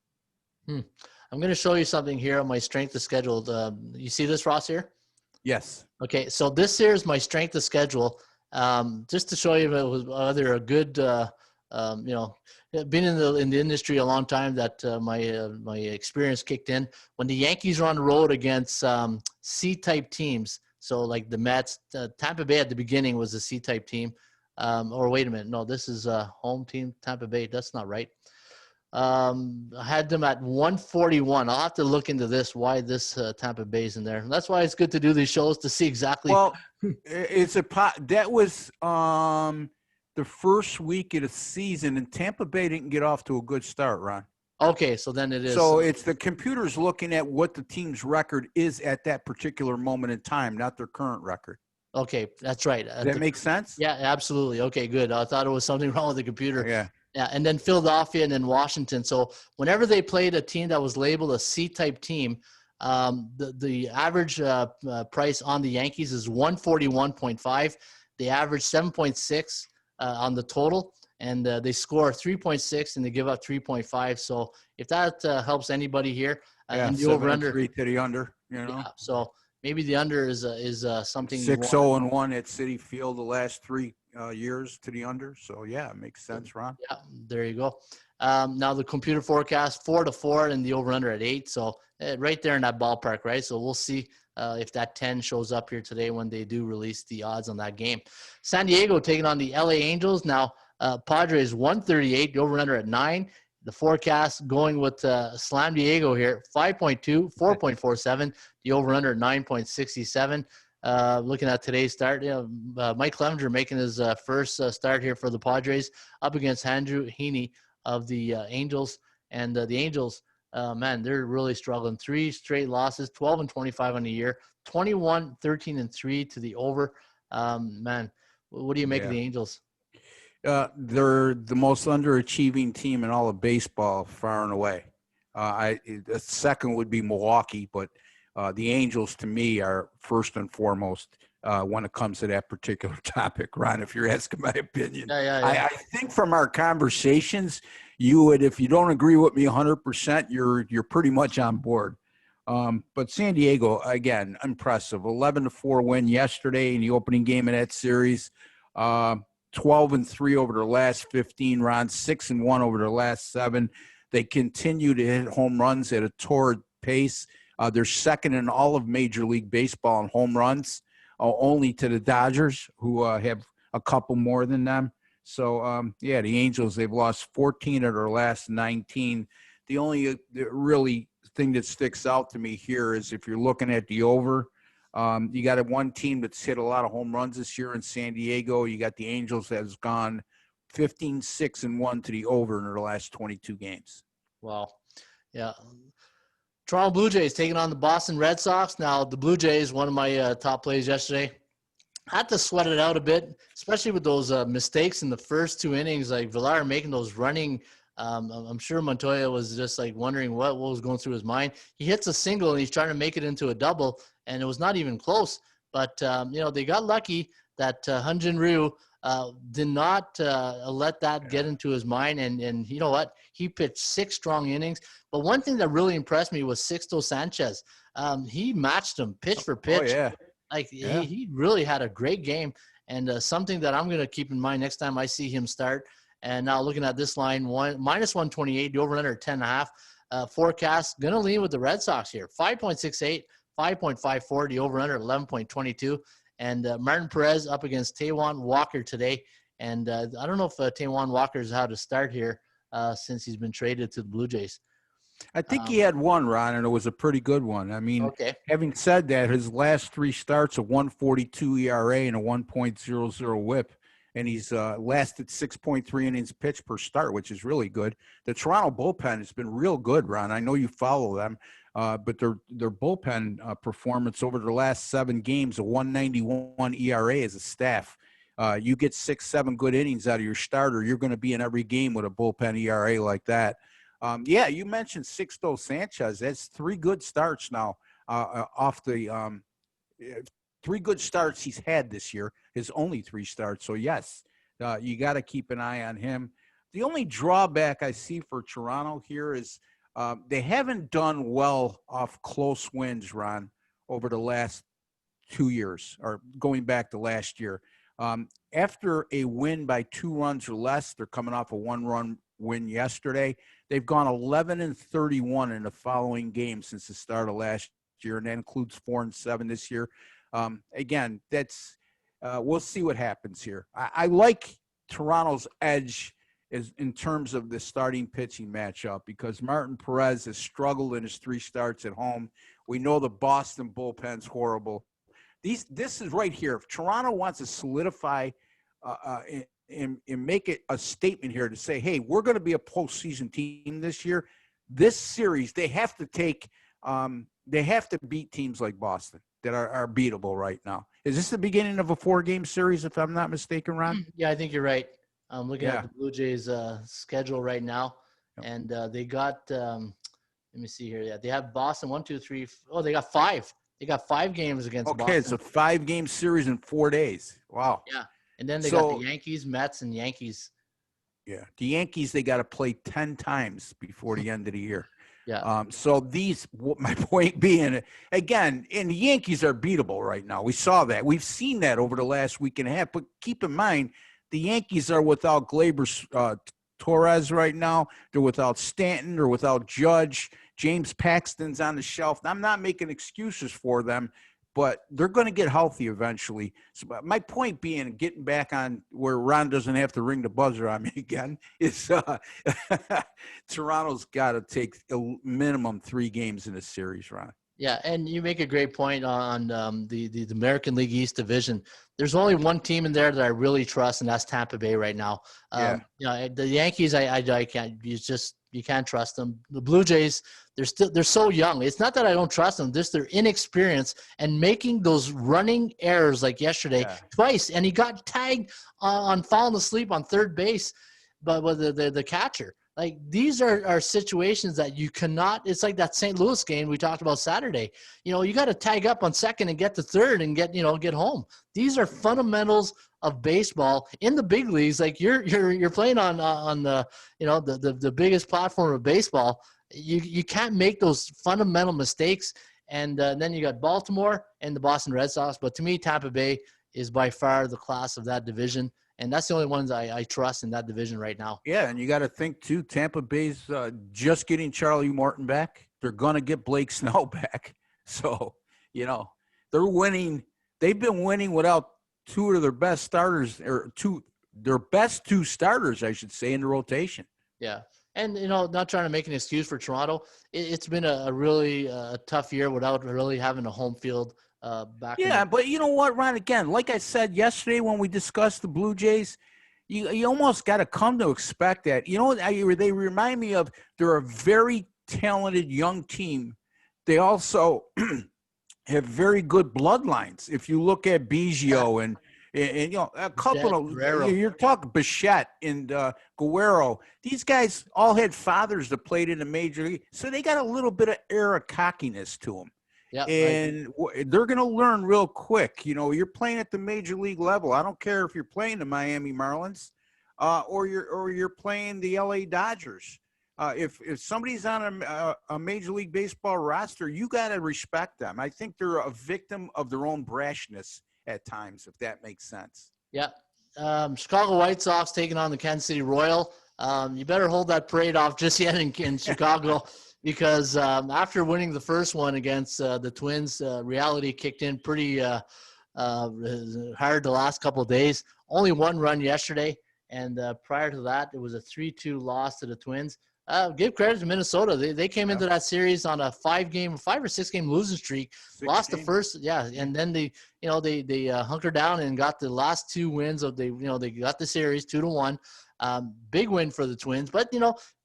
[SPEAKER 1] I'm going to show you something here on my strength of schedule. You see this, Ross, here?
[SPEAKER 2] Yes.
[SPEAKER 1] Okay, so this here is my strength of schedule, just to show you whether a good, been in the industry a long time that my experience kicked in. When the Yankees are on the road against C-type teams, so like the Mets, Tampa Bay at the beginning was a C-type team. Or wait a minute. No, this is a home team, Tampa Bay. That's not right. I had them at 141. I'll have to look into this, why this Tampa Bay is in there. And that's why it's good to do these shows to see exactly.
[SPEAKER 2] Well, that was the first week of the season, and Tampa Bay didn't get off to a good start, Ron.
[SPEAKER 1] Okay, so then it is.
[SPEAKER 2] So it's the computer's looking at what the team's record is at that particular moment in time, not their current record.
[SPEAKER 1] Okay, that's right.
[SPEAKER 2] Does that make sense?
[SPEAKER 1] Yeah, absolutely. Okay, good. I thought it was something wrong with the computer.
[SPEAKER 2] Yeah.
[SPEAKER 1] Yeah, and then Philadelphia and then Washington. So whenever they played a team that was labeled a C-type team, the average price on the Yankees is 141.5. They average 7.6 on the total. And they score 3.6 and they give up 3.5. So if that helps anybody here, and the over under
[SPEAKER 2] 3 to the under,
[SPEAKER 1] Yeah, so maybe the under is something
[SPEAKER 2] 6-0-1 at Citi Field the last 3 years to the under. So yeah, it makes sense, Ron.
[SPEAKER 1] Yeah, there you go. Now the computer forecast 4-4 and the over under at 8. So right there in that ballpark, right? So we'll see if that 10 shows up here today when they do release the odds on that game. San Diego taking on the LA Angels. Now Padres 138, the over under at 9. The forecast going with Slam Diego here, 5.2, 4.47. The over under at 9.67. Looking at today's start, Mike Clevenger making his first start here for the Padres up against Andrew Heaney of the Angels. And the Angels, man, they're really struggling. 3 straight losses, 12-25 on the year, 21-13-3 to the over. Man, what do you make of the Angels?
[SPEAKER 2] They're the most underachieving team in all of baseball, far and away. The second would be Milwaukee, but the Angels, to me, are first and foremost when it comes to that particular topic, Ron, if you're asking my opinion.
[SPEAKER 1] Yeah.
[SPEAKER 2] I think from our conversations, you would, if you don't agree with me 100%, you're pretty much on board. But San Diego, again, impressive. 11-4 win yesterday in the opening game of that series. 12-3 over their last 15 rounds, 6-1 over their last 7. They continue to hit home runs at a torrid pace. They're second in all of Major League Baseball in home runs, only to the Dodgers, who have a couple more than them. So, the Angels, they've lost 14 of their last 19. The only really thing that sticks out to me here is if you're looking at the over, you got one team that's hit a lot of home runs this year in San Diego. You got the Angels that has gone 15-6-1 to the over in their last 22 games.
[SPEAKER 1] Wow. Yeah. Toronto Blue Jays taking on the Boston Red Sox. Now, the Blue Jays, one of my top plays yesterday, had to sweat it out a bit, especially with those mistakes in the first 2 innings, like Villar making those running. I'm sure Montoya was just like wondering what was going through his mind. He hits a single and he's trying to make it into a double, and it was not even close. But, they got lucky that Hyun-Jin Ryu did not let that get into his mind. And you know what? He pitched 6 strong innings. But one thing that really impressed me was Sixto Sanchez. He matched him pitch for pitch.
[SPEAKER 2] Oh, yeah.
[SPEAKER 1] He really had a great game, and something that I'm going to keep in mind next time I see him start. And now looking at this line, -128, the over under 10.5. Forecast going to lean with the Red Sox here. 5.68, 5.54, the over under 11.22. And Martin Perez up against Taijuan Walker today. And I don't know if Taijuan Walker's had to start here since he's been traded to the Blue Jays.
[SPEAKER 2] I think he had one, Ron, and it was a pretty good one. I mean, Having said that, his last 3 starts, a 1.42 ERA and a 1.00 WHIP, and he's lasted 6.3 innings pitched per start, which is really good. The Toronto bullpen has been real good, Ron. I know you follow them, but their bullpen performance over their last 7 games, a 1.91 ERA as a staff. You get 6-7 good innings out of your starter, you're going to be in every game with a bullpen ERA like that. You mentioned Sixto Sanchez. That's 3 good starts now off the 3 good starts he's had this year, his only 3 starts. So, yes, you got to keep an eye on him. The only drawback I see for Toronto here is they haven't done well off close wins, Ron, over the last 2 years or going back to last year. After a win by 2 runs or less, they're coming off a 1-run win yesterday. They've gone 11-31 in the following games since the start of last year, and that includes 4-7 this year. Again, that's we'll see what happens here. I like Toronto's edge in terms of the starting pitching matchup because Martin Perez has struggled in his 3 starts at home. We know the Boston bullpen's horrible. This is right here. If Toronto wants to solidify and make it a statement here to say, hey, we're going to be a postseason team this year, this series, they have to beat teams like Boston that are beatable right now. Is this the beginning of a 4-game series, if I'm not mistaken, Ron?
[SPEAKER 1] Yeah, I think you're right. I'm looking at the Blue Jays schedule right now, and they got let me see here. Yeah, they have Boston 1, 2, 3. Oh, they got 5. They got 5 games against Boston.
[SPEAKER 2] Okay, it's a 5-game series in 4 days. Wow.
[SPEAKER 1] Yeah. And then they got the Yankees, Mets, and Yankees.
[SPEAKER 2] Yeah. The Yankees, they got to play 10 times before the end of the year.
[SPEAKER 1] Yeah.
[SPEAKER 2] My point being, again, and the Yankees are beatable right now. We saw that. We've seen that over the last week and a half. But keep in mind, the Yankees are without Gleyber Torres right now. They're without Stanton. They're without Judge. James Paxton's on the shelf. I'm not making excuses for them, but they're going to get healthy eventually. So my point being, getting back on where Ron doesn't have to ring the buzzer on me again, is Toronto's got to take a minimum 3 games in a series, Ron.
[SPEAKER 1] Yeah, and you make a great point on the American League East Division. There's only one team in there that I really trust, and that's Tampa Bay right now. The Yankees, I can't. You can't trust them. The Blue Jays, they're so young. It's not that I don't trust them. Just their inexperience and making those running errors like yesterday twice, and he got tagged on falling asleep on third base, but with the catcher. Like, these are situations that you cannot – it's like that St. Louis game we talked about Saturday. You got to tag up on second and get to third and get home. These are fundamentals of baseball in the big leagues. Like, you're playing on the, the biggest platform of baseball. You can't make those fundamental mistakes. And then you got Baltimore and the Boston Red Sox. But to me, Tampa Bay is by far the class of that division. And that's the only ones I trust in that division right now.
[SPEAKER 2] Yeah, and you got to think, too, Tampa Bay's just getting Charlie Morton back. They're going to get Blake Snell back. So, they're winning. They've been winning without 2 of their best starters, or their best 2 starters, I should say, in the rotation.
[SPEAKER 1] Yeah. And, not trying to make an excuse for Toronto. It's been a really tough year without really having a home field back in.
[SPEAKER 2] Yeah, but you know what, Ron? Again, like I said yesterday when we discussed the Blue Jays, you almost got to come to expect that. They remind me of they're a very talented young team. They also have very good bloodlines. If you look at Biggio and a couple of you're talking Bichette and Guerrero. These guys all had fathers that played in the major league, so they got a little bit of air of cockiness to them. Yeah, and they're going to learn real quick. You're playing at the major league level. I don't care if you're playing the Miami Marlins or you're playing the LA Dodgers. If somebody's on a Major League Baseball roster, you got to respect them. I think they're a victim of their own brashness at times, if that makes sense.
[SPEAKER 1] Yeah. Chicago White Sox taking on the Kansas City Royal. You better hold that parade off just yet in Chicago because after winning the first one against the Twins, reality kicked in pretty hard the last couple of days. Only one run yesterday, and prior to that, it was a 3-2 loss to the Twins. Give credit to Minnesota. They came into that series on a 5 or 6 game losing streak. Lost the first, and then they hunkered down and got the last 2 wins they got the series 2-1. Big win for the Twins, but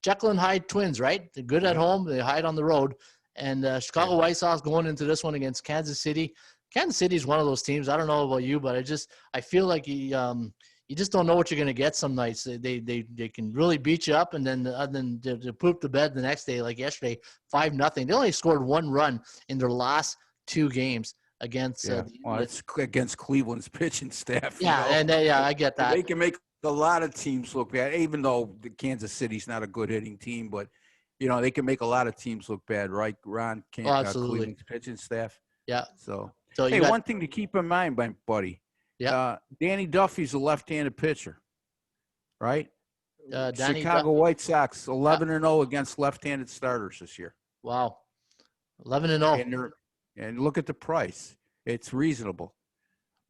[SPEAKER 1] Jekyll and Hyde Twins, right? They're good at home, they hide on the road. And Chicago White Sox going into this one against Kansas City. Kansas City is one of those teams. I don't know about you, but I feel like you just don't know what you're going to get some nights. They can really beat you up and then to poop the bed the next day, like yesterday, 5-0. They only scored 1 run in their last 2 games against.
[SPEAKER 2] It's against Cleveland's pitching staff.
[SPEAKER 1] Yeah, I get that.
[SPEAKER 2] They can make a lot of teams look bad, even though the Kansas City's not a good hitting team, but they can make a lot of teams look bad, right? Ron,
[SPEAKER 1] absolutely.
[SPEAKER 2] Cleveland's pitching staff.
[SPEAKER 1] Yeah.
[SPEAKER 2] So hey, one thing to keep in mind, my buddy.
[SPEAKER 1] Yeah.
[SPEAKER 2] Danny Duffy's a left-handed pitcher, right? Chicago White Sox 11-0 against left-handed starters this year.
[SPEAKER 1] Wow, 11-0.
[SPEAKER 2] And look at the price; it's reasonable.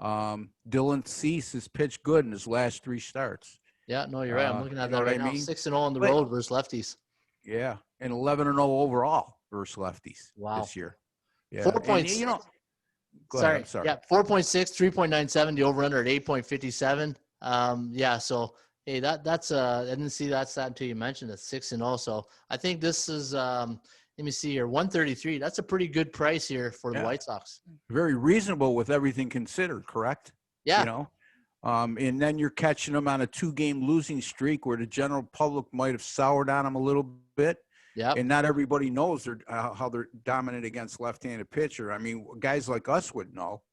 [SPEAKER 2] Dylan Cease has pitched good in his last 3 starts.
[SPEAKER 1] Yeah, no, you're right. I'm looking at that right now. 6-0 on the road versus lefties.
[SPEAKER 2] Yeah, and 11-0 overall versus lefties this year. Yeah,
[SPEAKER 1] 4 points. Sorry. Yeah, 4.6, 3.97. The over/under at 8.57. So hey, that's I didn't see that stat until you mentioned it. 6-0. So I think this is let me see here, 133. That's a pretty good price here for the White Sox.
[SPEAKER 2] Very reasonable with everything considered, correct?
[SPEAKER 1] Yeah.
[SPEAKER 2] And then you're catching them on a 2-game losing streak where the general public might have soured on them a little bit.
[SPEAKER 1] Yeah,
[SPEAKER 2] and not everybody knows how they're dominant against left-handed pitcher. I mean, guys like us would know.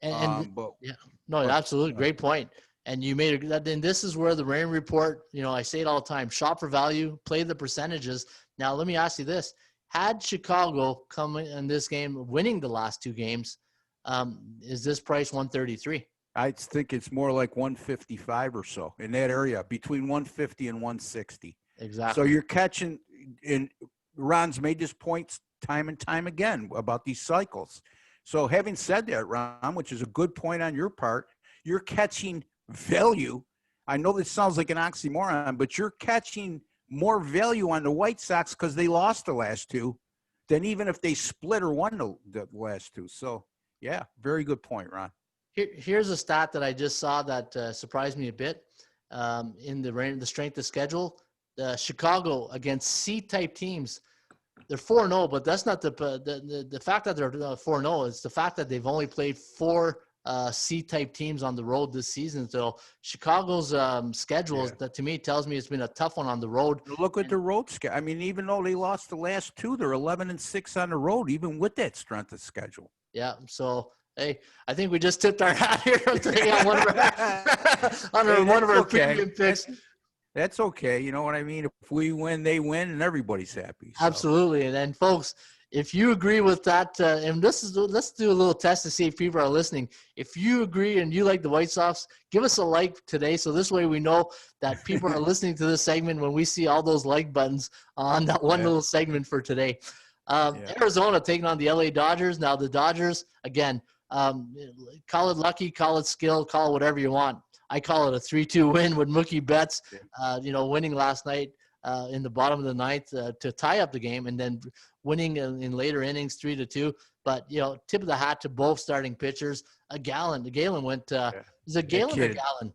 [SPEAKER 1] Absolutely, great point. And you made that. Then this is where the Raymond Report. I say it all the time: shop for value, play the percentages. Now, let me ask you this: had Chicago come in this game, winning the last 2 games, is this price 133?
[SPEAKER 2] I think it's more like 155 or so in that area, between 150 and 160.
[SPEAKER 1] Exactly.
[SPEAKER 2] So you're catching. And Ron's made this point time and time again about these cycles. So having said that, Ron, which is a good point on your part, you're catching value. I know this sounds like an oxymoron, but you're catching more value on the White Sox because they lost the last 2 than even if they split or won the last 2. So, yeah, very good point, Ron.
[SPEAKER 1] Here's a stat that I just saw that surprised me a bit in the strength of schedule. Chicago against C-type teams, they're 4-0, but that's not the fact that they're 4-0. It's the fact that they've only played 4 C-type teams on the road this season. So Chicago's schedule, that to me tells me it's been a tough one on the road.
[SPEAKER 2] Look at the road schedule. I mean, even though they lost the last 2, they're 11-6 on the road, even with that strength of schedule.
[SPEAKER 1] Yeah. So hey, I think we just tipped our hat here on one of our premium picks.
[SPEAKER 2] That's okay. You know what I mean? If we win, they win, and everybody's happy. So.
[SPEAKER 1] Absolutely. And then, folks, if you agree with that, and let's do a little test to see if people are listening. If you agree and you like the White Sox, give us a like today. So this way we know that people are listening to this segment when we see all those like buttons on that one little segment for today. Arizona taking on the LA Dodgers. Now, the Dodgers, again, call it lucky, call it skill, call it whatever you want. I call it a 3-2 win with Mookie Betts, winning last night. in the bottom of the ninth to tie up the game, and then winning in later innings 3-2. But tip of the hat to both starting pitchers. Galen went. Is it Galen or Gallon?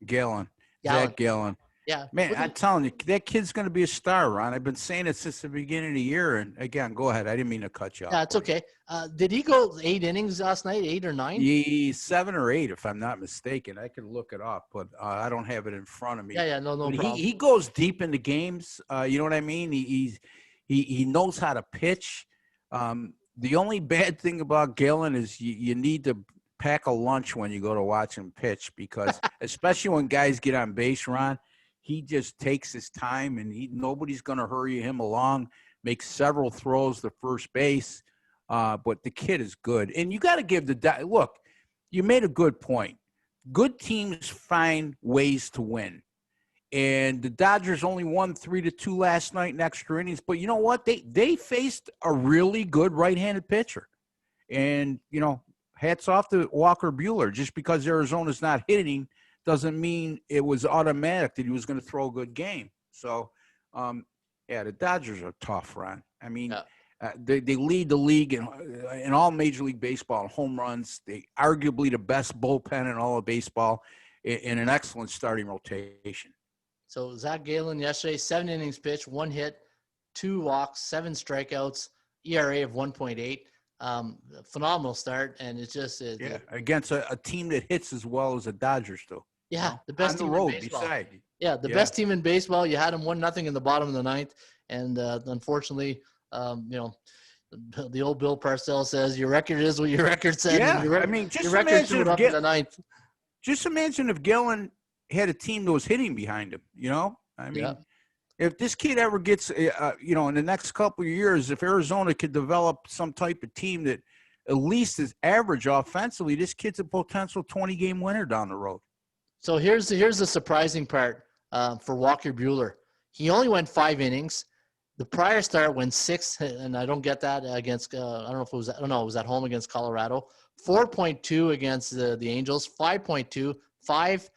[SPEAKER 2] Galen. Zach Galen.
[SPEAKER 1] Yeah,
[SPEAKER 2] man, I'm telling you, that kid's going to be a star, Ron. I've been saying it since the beginning of the year. And again, go ahead. I didn't mean to cut you off.
[SPEAKER 1] Yeah, it's okay. Did he go 8 innings last night? 8 or 9?
[SPEAKER 2] 7 or 8, if I'm not mistaken. I could look it up, but I don't have it in front of me.
[SPEAKER 1] Yeah, no problem.
[SPEAKER 2] He goes deep into games. You know what I mean? He knows how to pitch. The only bad thing about Galen is you need to pack a lunch when you go to watch him pitch, because especially when guys get on base, Ron, he just takes his time, and nobody's going to hurry him along. Makes several throws to first base, but the kid is good. And you got to give look. You made a good point. Good teams find ways to win, and the Dodgers only won 3-2 last night in extra innings. But you know what? They faced a really good right-handed pitcher, and hats off to Walker Buehler. Just because Arizona's not hitting doesn't mean it was automatic that he was going to throw a good game. So, the Dodgers are tough, Ron. I mean, they lead the league in all Major League Baseball in home runs. They arguably the best bullpen in all of baseball, in an excellent starting rotation.
[SPEAKER 1] So Zach Galen yesterday, 7 innings pitched, 1 hit, 2 walks, 7 strikeouts, ERA of 1.8. Phenomenal start, and it's just
[SPEAKER 2] against a team that hits as well as the Dodgers do.
[SPEAKER 1] Yeah, the best team in baseball. Best team in baseball. You had them 1-0 in the bottom of the ninth, and unfortunately, the old Bill Parcells says your record is what your record said.
[SPEAKER 2] Yeah, just imagine if Galen had a team that was hitting behind him. If this kid ever gets, in the next couple of years, if Arizona could develop some type of team that at least is average offensively, this kid's a potential 20-game winner down the road.
[SPEAKER 1] So here's the surprising part for Walker Buehler. He only went 5 innings. The prior start went 6, and I don't get that against. I don't know if it was. I don't know. It was at home against Colorado. 4.2 against the Angels. 5.2. 5.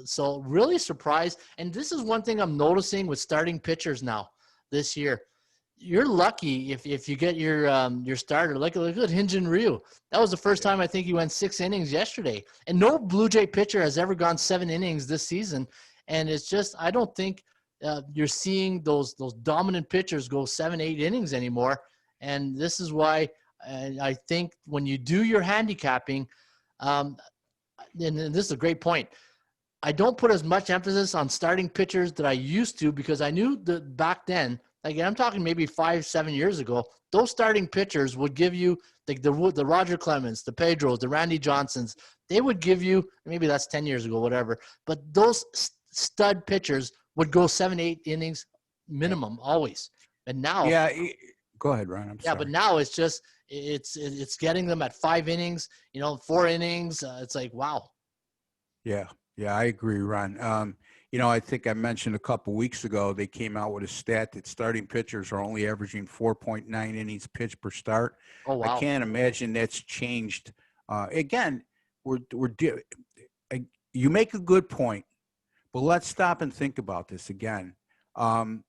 [SPEAKER 1] So really surprised. And this is one thing I'm noticing with starting pitchers now this year. You're lucky if you get your starter. Look at Hyun-Jin Ryu. That was the first time I think he went 6 innings yesterday. And no Blue Jay pitcher has ever gone 7 innings this season. And it's just, I don't think you're seeing those dominant pitchers go 7-8 innings anymore. And this is why I think when you do your handicapping, and this is a great point, I don't put as much emphasis on starting pitchers that I used to, because I knew that back then, like I'm talking maybe 5-7 years ago, those starting pitchers would give you the Roger Clemens, the Pedros, the Randy Johnsons. They would give you, maybe that's 10 years ago, whatever. But those stud pitchers would go 7-8 innings minimum always. And now,
[SPEAKER 2] go ahead, Ron. I'm sorry.
[SPEAKER 1] But now it's just it's getting them at 5 innings, 4 innings. It's like, wow.
[SPEAKER 2] Yeah, I agree, Ron. I think I mentioned a couple weeks ago, they came out with a stat that starting pitchers are only averaging 4.9 innings pitched per start.
[SPEAKER 1] Oh, wow.
[SPEAKER 2] I can't imagine that's changed. Again, you make a good point, but let's stop and think about this again. 2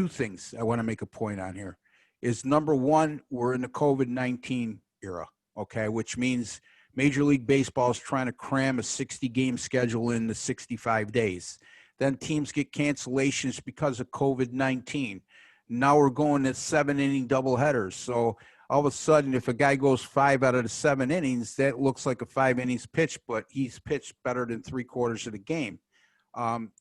[SPEAKER 2] things I want to make a point on here is, number one, we're in the COVID-19 era, okay, which means Major League Baseball is trying to cram a 60-game schedule into 65 days. Then teams get cancellations because of COVID-19. Now we're going to 7-inning doubleheaders. So all of a sudden, if a guy goes 5 out of the 7 innings, that looks like a 5 innings pitch, but he's pitched better than 3/4 of the game.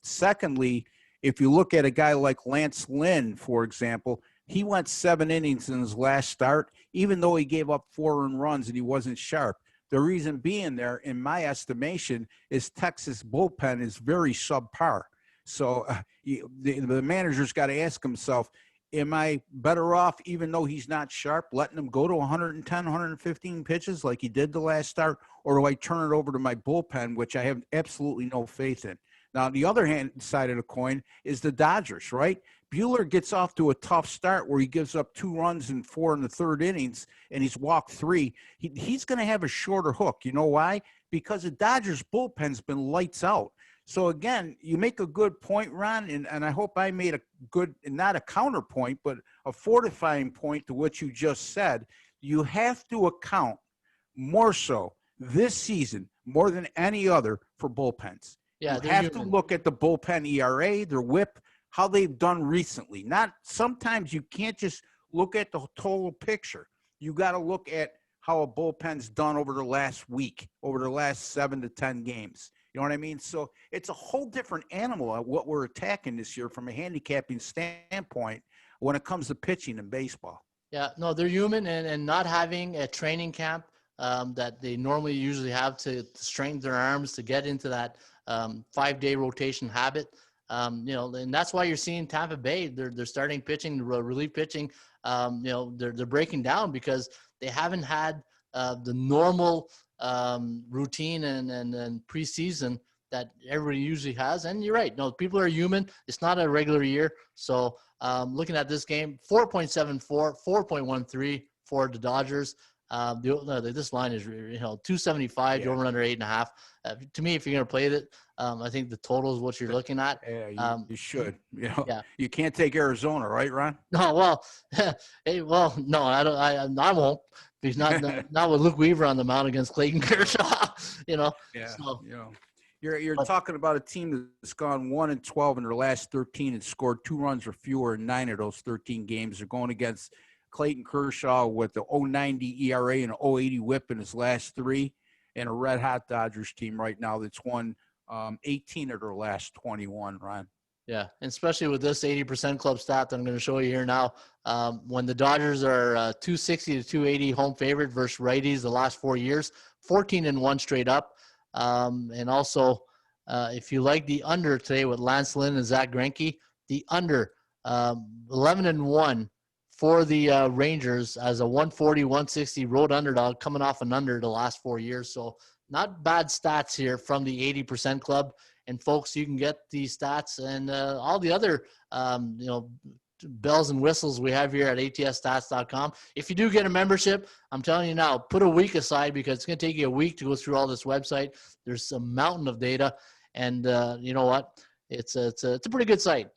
[SPEAKER 2] Secondly, if you look at a guy like Lance Lynn, for example, he went 7 innings in his last start, even though he gave up 4 earned runs and he wasn't sharp. The reason being there, in my estimation, is Texas bullpen is very subpar. So the manager's got to ask himself, am I better off, even though he's not sharp, letting him go to 110, 115 pitches like he did the last start, or do I turn it over to my bullpen, which I have absolutely no faith in? Now, the other hand side of the coin is the Dodgers, right? Buehler gets off to a tough start where he gives up 2 runs and 4 in the 3rd innings, and he's walked 3. He's going to have a shorter hook. You know why? Because the Dodgers bullpen's been lights out. So again, you make a good point, Ron, and I hope I made a good, not a counterpoint, but a fortifying point to what you just said. You have to account more so this season, more than any other, for bullpens.
[SPEAKER 1] Yeah,
[SPEAKER 2] You
[SPEAKER 1] they're
[SPEAKER 2] have to
[SPEAKER 1] human.
[SPEAKER 2] look at the bullpen ERA, their WHIP, how they've done recently. Not sometimes you can't just look at the total picture. You got to look at how a bullpen's done over the last week, over the last 7 to 10 games. You know what I mean? So it's a whole different animal at what we're attacking this year from a handicapping standpoint when it comes to pitching in baseball.
[SPEAKER 1] Yeah, no, they're human, and not having a training camp that they normally usually have to strengthen their arms to get into that 5-day rotation habit. And that's why you're seeing Tampa Bay. They're starting pitching, relief pitching. They're breaking down because they haven't had the normal routine and preseason that everybody usually has. And you're right. No, people are human. It's not a regular year. So looking at this game, 4.74, 4.13 for the Dodgers. This line is 275.
[SPEAKER 2] Yeah.
[SPEAKER 1] Over under 8.5. To me, if you're going to play it, I think the total is what you're looking at.
[SPEAKER 2] Yeah, you should. You can't take Arizona, right, Ron?
[SPEAKER 1] No, well, no, I don't. I won't. Because not with Luke Weaver on the mound against Clayton Kershaw.
[SPEAKER 2] Yeah.
[SPEAKER 1] So,
[SPEAKER 2] You're talking about a team that's gone 1-12 in their last 13 and scored 2 runs or fewer in 9 of those 13 games. They're going against Clayton Kershaw with the 0.90 ERA and 0.80 WHIP in his last 3, and a red-hot Dodgers team right now that's won 18 of their last 21, Ron.
[SPEAKER 1] Yeah, and especially with this 80% club stat that I'm going to show you here now, when the Dodgers are 260 to 280 home favorite versus righties the last 4 years, 14-1 straight up. And also, if you like the under today with Lance Lynn and Zach Greinke, the under 11-1 for the Rangers as a 140-160 road underdog coming off an under the last 4 years. So not bad stats here from the 80% club. And folks, you can get these stats and all the other, bells and whistles we have here at atsstats.com. If you do get a membership, I'm telling you now, put a week aside because it's going to take you a week to go through all this website. There's a mountain of data, and you know what? It's a pretty good site.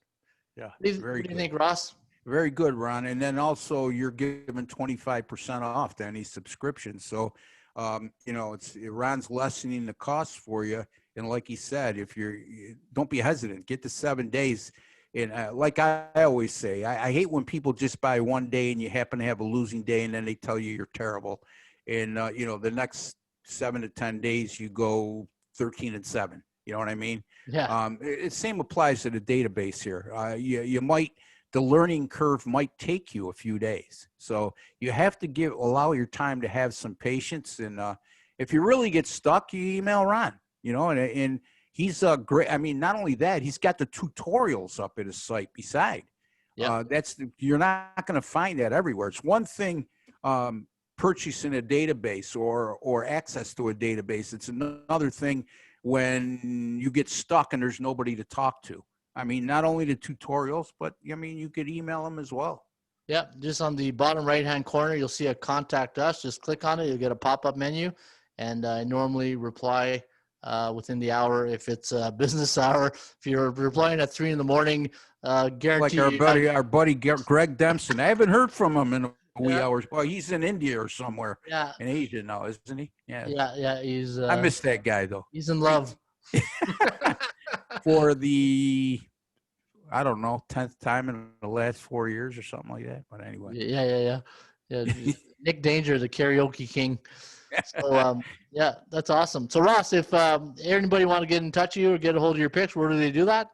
[SPEAKER 2] Yeah,
[SPEAKER 1] what do you think, Ross?
[SPEAKER 2] Very good, Ron. And then also you're giving 25% off to any subscription. So, Ron's lessening the cost for you. And like he said, don't be hesitant, get the 7 days. And like I always say, I hate when people just buy 1 day and you happen to have a losing day and then they tell you you're terrible. And, the next 7 to 10 days you go 13-7. You know what I mean?
[SPEAKER 1] Yeah.
[SPEAKER 2] Same applies to the database here. The learning curve might take you a few days. So you have to allow your time to have some patience. And if you really get stuck, you email Ron, and he's great. I mean, not only that, he's got the tutorials up at his site beside.
[SPEAKER 1] Yeah.
[SPEAKER 2] You're not going to find that everywhere. It's one thing purchasing a database or access to a database. It's another thing when you get stuck and there's nobody to talk to. I mean, not only the tutorials, but you could email them as well.
[SPEAKER 1] Yeah, just on the bottom right-hand corner, you'll see a contact us. Just click on it. You'll get a pop-up menu, and I normally reply within the hour if it's a business hour. If you're replying at 3 a.m, guarantee.
[SPEAKER 2] Like our buddy Greg Dempson. I haven't heard from him in a wee hours. Well, he's in India or somewhere.
[SPEAKER 1] Yeah.
[SPEAKER 2] In Asia now, isn't he? Yeah.
[SPEAKER 1] Yeah. He's.
[SPEAKER 2] I miss that guy though.
[SPEAKER 1] He's in love.
[SPEAKER 2] For the, I don't know, 10th time in the last 4 years or something like that. But anyway.
[SPEAKER 1] Yeah. Nick Danger, the karaoke king. So, that's awesome. So, Ross, if anybody want to get in touch with you or get a hold of your picks, where do they do that?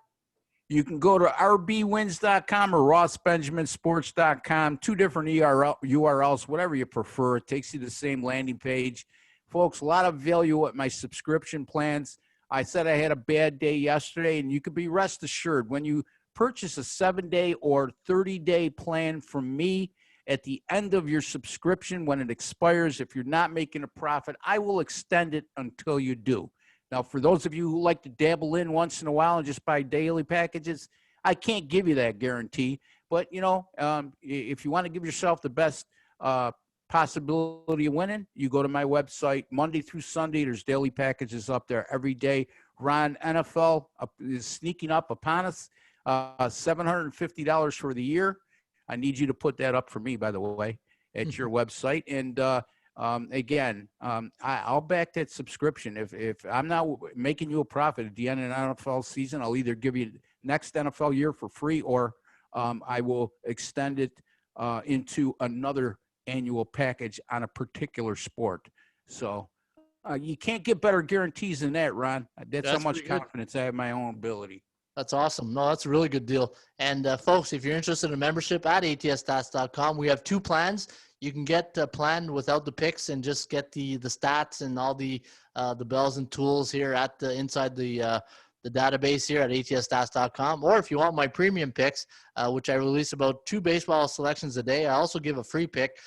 [SPEAKER 2] You can go to rbwins.com or rossbenjaminsports.com, 2 different URLs, whatever you prefer. It takes you to the same landing page. Folks, a lot of value with my subscription plans. I said I had a bad day yesterday, and you could be rest assured when you purchase a 7-day or 30-day plan from me at the end of your subscription, when it expires, if you're not making a profit, I will extend it until you do. Now, for those of you who like to dabble in once in a while and just buy daily packages, I can't give you that guarantee. But, if you want to give yourself the best possibility of winning, you go to my website Monday through Sunday. There's daily packages up there every day Ron, NFL is sneaking up upon us. $750 for the year. I need you to put that up for me, by the way, at your website. And again, I'll back that subscription. If I'm not making you a profit at the end of the NFL season, I'll either give you next NFL year for free, or I will extend it into another annual package on a particular sport. So you can't get better guarantees than that, Ron. That's how much confidence I have in my own ability.
[SPEAKER 1] That's awesome. No, that's a really good deal. And folks, if you're interested in membership at atsstats.com, we have two plans. You can get a plan without the picks and just get the stats and all the bells and tools here at inside the database here at atsstats.com. Or if you want my premium picks, which I release about 2 baseball selections a day, I also give a free pick.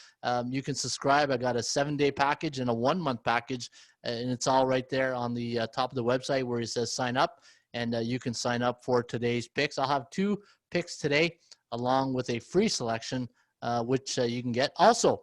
[SPEAKER 1] You can subscribe. I got a 7-day package and a 1-month package, and it's all right there on the top of the website where it says sign up. And you can sign up for today's picks. I'll have 2 picks today along with a free selection, which you can get. Also,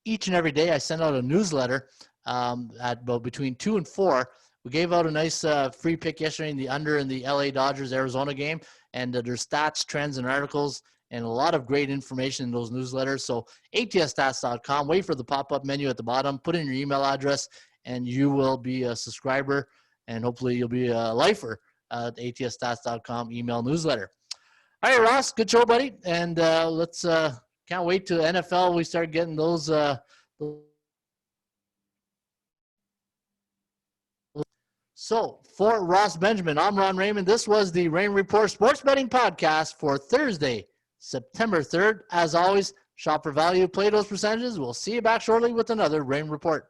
[SPEAKER 1] each and every day I send out a newsletter at about between 2 and 4. We gave out a nice free pick yesterday in the under in the LA Dodgers-Arizona game. And there's stats, trends, and articles, and a lot of great information in those newsletters. So atsstats.com, wait for the pop-up menu at the bottom, put in your email address, and you will be a subscriber, and hopefully you'll be a lifer. The atsstats.com email newsletter. All right, Ross, good show, buddy. And let's can't wait to NFL. We start getting those. So for Ross Benjamin, I'm Ron Raymond. This was the Raymond Reports Sports Betting Podcast for Thursday, September 3rd. As always, shop for value, play those percentages. We'll see you back shortly with another Raymond Report.